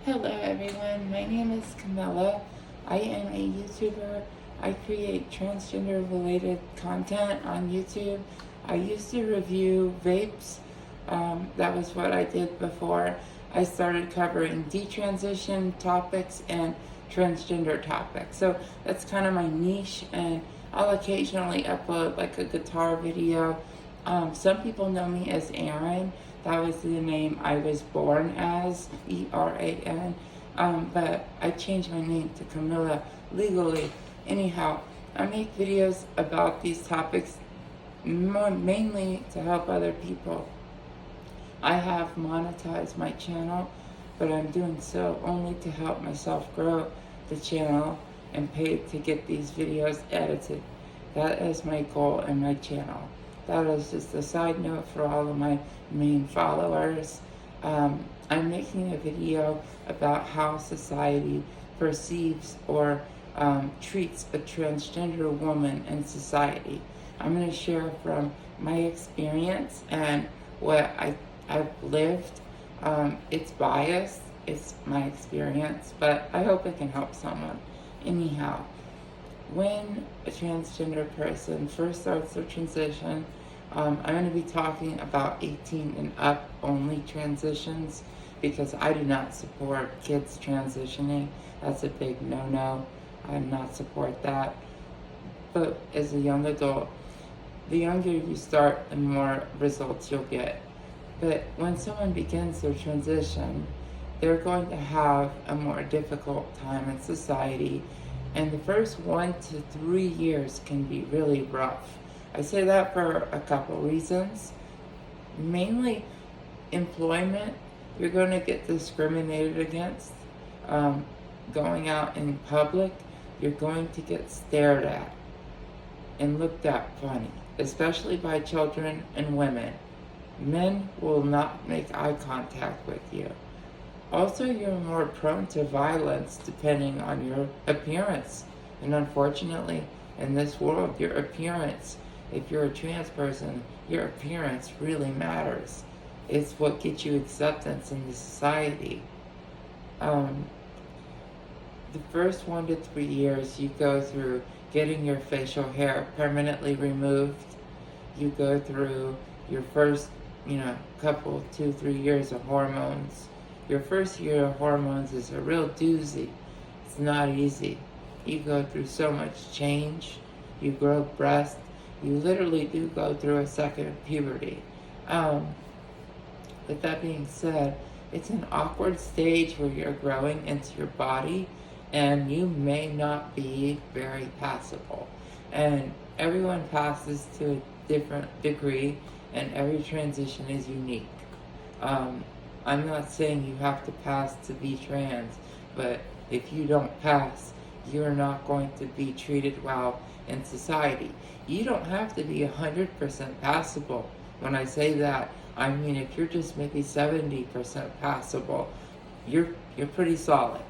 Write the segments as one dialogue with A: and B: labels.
A: Hello everyone, my name is Camilla. I am a YouTuber. I create transgender related content on YouTube. I used to review vapes. That was what I did before I started covering detransition topics and transgender topics. So that's kind of my niche, and I'll occasionally upload like a guitar video. Some people know me as Aaron. That was the name I was born as, Eran. But I changed my name to Camilla legally. Anyhow, I make videos about these topics mainly to help other people. I have monetized my channel, but I'm doing so only to help myself grow the channel and pay to get these videos edited. That is my goal and my channel. That is just a side note for all of my main followers. I'm making a video about how society perceives or treats a transgender woman in society. I'm going to share from my experience and what I've lived. It's biased, it's my experience, but I hope it can help someone. Anyhow, when a transgender person first starts their transition, I'm going to be talking about 18 and up only transitions, because I do not support kids transitioning. That's a big no-no. I do not support that. But as a young adult, the younger you start, the more results you'll get. But when someone begins their transition, they're going to have a more difficult time in society, and the first 1 to 3 years can be really rough. I say that for a couple reasons. Mainly employment. You're going to get discriminated against. Going out in public, you're going to get stared at and looked at funny, especially by children and women. Men will not make eye contact with you. Also, you're more prone to violence depending on your appearance. And unfortunately, in this world, your appearance, if you're a trans person, your appearance really matters. It's what gets you acceptance in the society. The first 1 to 3 years, you go through getting your facial hair permanently removed. You go through your first, couple, 2, 3 years of hormones. Your first year of hormones is a real doozy. It's not easy. You go through so much change. You grow breasts. You literally do go through a second puberty. With that being said, it's an awkward stage where you're growing into your body, and you may not be very passable. And everyone passes to a different degree, and every transition is unique. I'm not saying you have to pass to be trans, but if you don't pass, you're not going to be treated well in society. You don't have to be 100% passable. When I say that, I mean if you're just maybe 70% passable, you're pretty solid.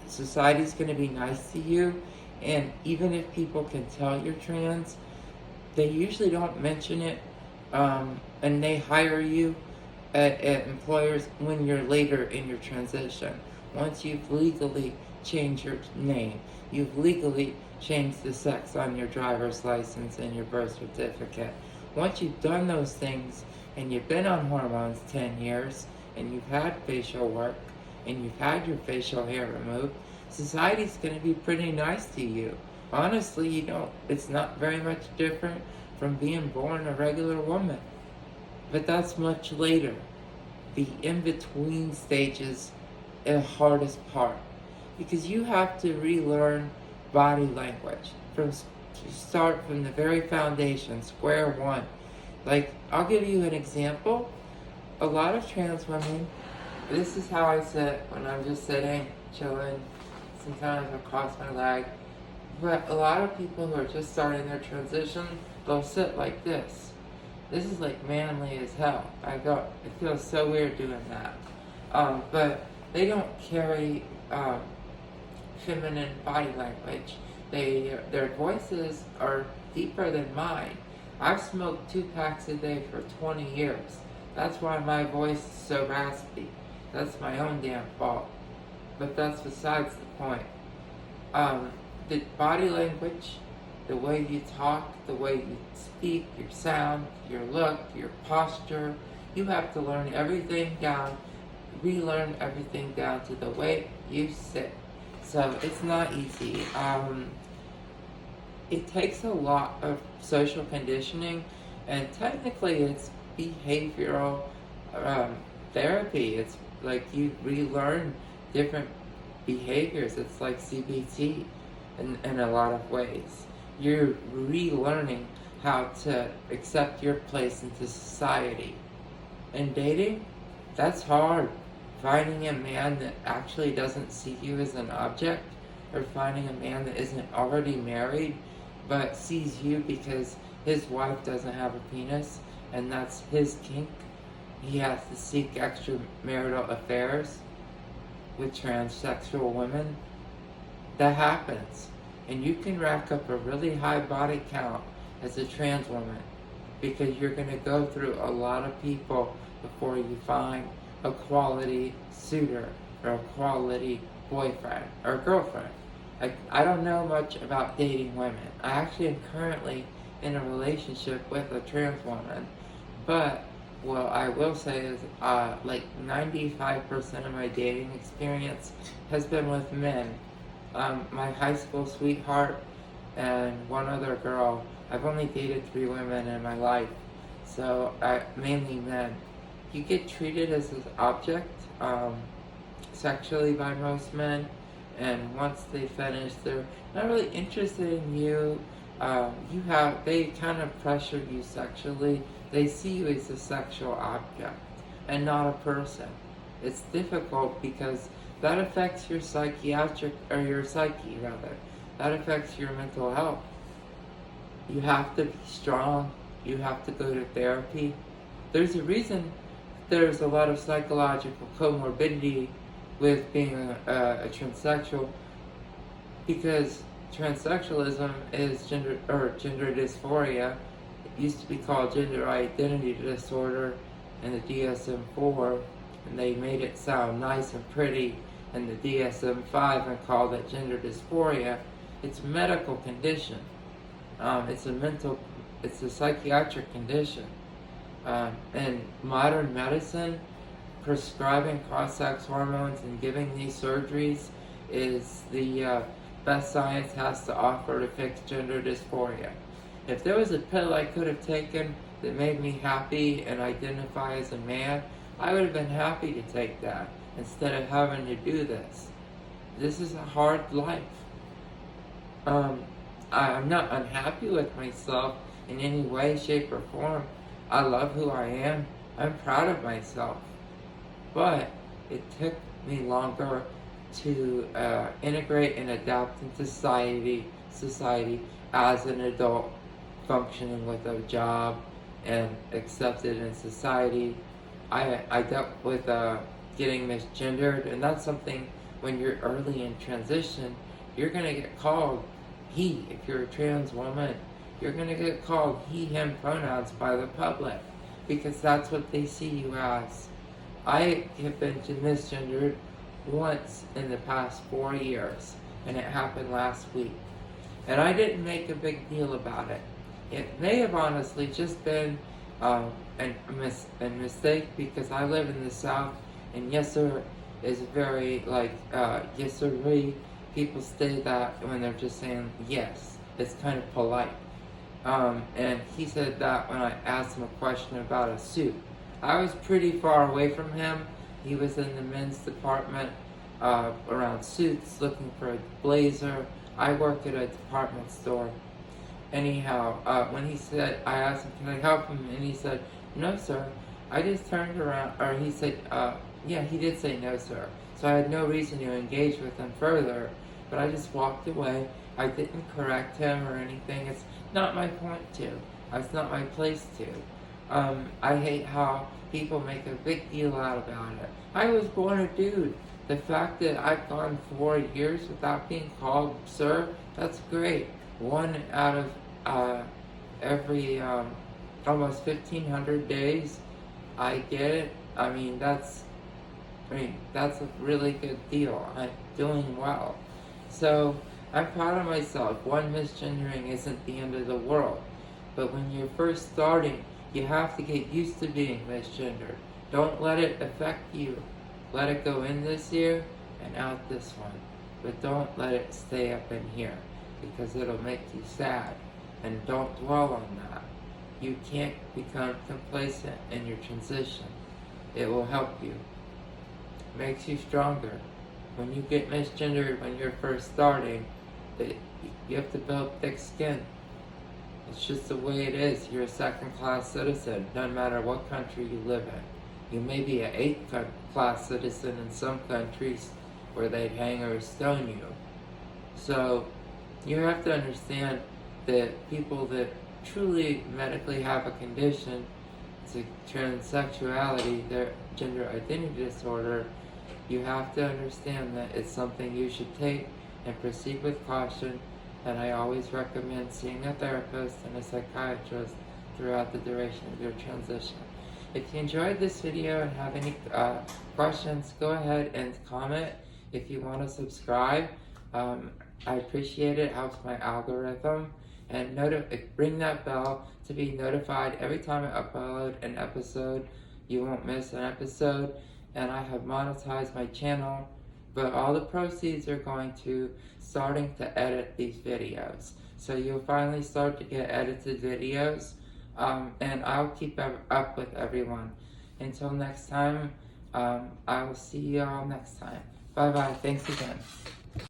A: Society's going to be nice to you, and even if people can tell you're trans, they usually don't mention it, and they hire you at employers when you're later in your transition. Once you've legally changed your name, you've legally changed the sex on your driver's license and your birth certificate. Once you've done those things and you've been on hormones 10 years and you've had facial work and you've had your facial hair removed, society's going to be pretty nice to you. Honestly, it's not very much different from being born a regular woman. But that's much later. The in-between stages are the hardest part, because you have to relearn body language start from the very foundation, square one. Like, I'll give you an example. A lot of trans women, this is how I sit when I'm just sitting, chilling. Sometimes I cross my leg. But a lot of people who are just starting their transition, they'll sit like this. This is like manly as hell. It feels so weird doing that. But they don't carry feminine body language. Their voices are deeper than mine. I've smoked 2 packs a day for 20 years. That's why my voice is so raspy. That's my own damn fault. But that's besides the point. The body language, the way you talk, the way you speak, your sound, your look, your posture, you have to learn everything down, relearn everything down to the way you sit. So it's not easy. It takes a lot of social conditioning, and technically it's behavioral therapy. It's like you relearn different behaviors. It's like CBT in a lot of ways. You're relearning how to accept your place into society. And dating, that's hard. Finding a man that actually doesn't see you as an object, or finding a man that isn't already married but sees you because his wife doesn't have a penis and that's his kink. He has to seek extramarital affairs with transsexual women. That happens. And you can rack up a really high body count as a trans woman because you're going to go through a lot of people before you find a quality suitor or a quality boyfriend or girlfriend. I don't know much about dating women. I actually am currently in a relationship with a trans woman, but what I will say is like 95% of my dating experience has been with men. My high school sweetheart and one other girl. I've only dated 3 women in my life, so mainly men. You get treated as an object sexually by most men, and once they finish, they're not really interested in you. They kind of pressure you sexually. They see you as a sexual object and not a person. It's difficult because that affects your psyche rather. That affects your mental health. You have to be strong. You have to go to therapy. There's a reason there's a lot of psychological comorbidity with being a transsexual, because transsexualism is gender dysphoria. It used to be called gender identity disorder in the DSM-4, and they made it sound nice and pretty in the DSM-5 and called it gender dysphoria. It's a medical condition. It's a psychiatric condition. And modern medicine, prescribing cross-sex hormones and giving these surgeries is the best science has to offer to fix gender dysphoria. If there was a pill I could have taken that made me happy and identify as a man, I would have been happy to take that instead of having to do this. This is a hard life. I'm not unhappy with myself in any way, shape, or form. I love who I am. I'm proud of myself. But it took me longer to integrate and adapt into society as an adult functioning with a job and accepted in society. I dealt with getting misgendered, and that's something when you're early in transition, you're going to get called he. If you're a trans woman, you're going to get called he, him pronouns by the public because that's what they see you as. I have been misgendered once in the past 4 years, and it happened last week. And I didn't make a big deal about it. It may have honestly just been a mistake because I live in the South, and yes sir is very yes sir. People say that when they're just saying yes. It's kind of polite. And he said that when I asked him a question about a suit. I was pretty far away from him. He was in the men's department around suits looking for a blazer. I work at a department store. Anyhow, when I asked him, can I help him? And he said, no sir. I just turned around, or he said, yeah, he did say no sir. So I had no reason to engage with him further, but I just walked away. I didn't correct him or anything. It's not my point to. It's not my place to. I hate how people make a big deal out about it. I was born a dude. The fact that I've gone 4 years without being called sir, that's great. 1 out of every almost 1,500 days, I get it. I mean, I mean, that's a really good deal. I'm doing well. So I'm proud of myself. One misgendering isn't the end of the world. But when you're first starting, you have to get used to being misgendered. Don't let it affect you. Let it go in this ear and out this one. But don't let it stay up in here, because it'll make you sad. And don't dwell on that. You can't become complacent in your transition. It will help you. It makes you stronger. When you get misgendered when you're first starting, you have to build thick skin. It's just the way it is. You're a second-class citizen, no matter what country you live in. You may be an eighth-class citizen in some countries where they'd hang or stone you. So you have to understand that people that truly medically have a condition, it's a transsexuality, their gender identity disorder, you have to understand that it's something you should take and proceed with caution. And I always recommend seeing a therapist and a psychiatrist throughout the duration of your transition. If you enjoyed this video and have any questions, go ahead and comment. If you want to subscribe, I appreciate it. It helps my algorithm. And ring that bell to be notified every time I upload an episode. You won't miss an episode. And I have monetized my channel, but all the proceeds are going to starting to edit these videos. So you'll finally start to get edited videos, and I'll keep up with everyone. Until next time, I will see you all next time. Bye bye. Thanks again.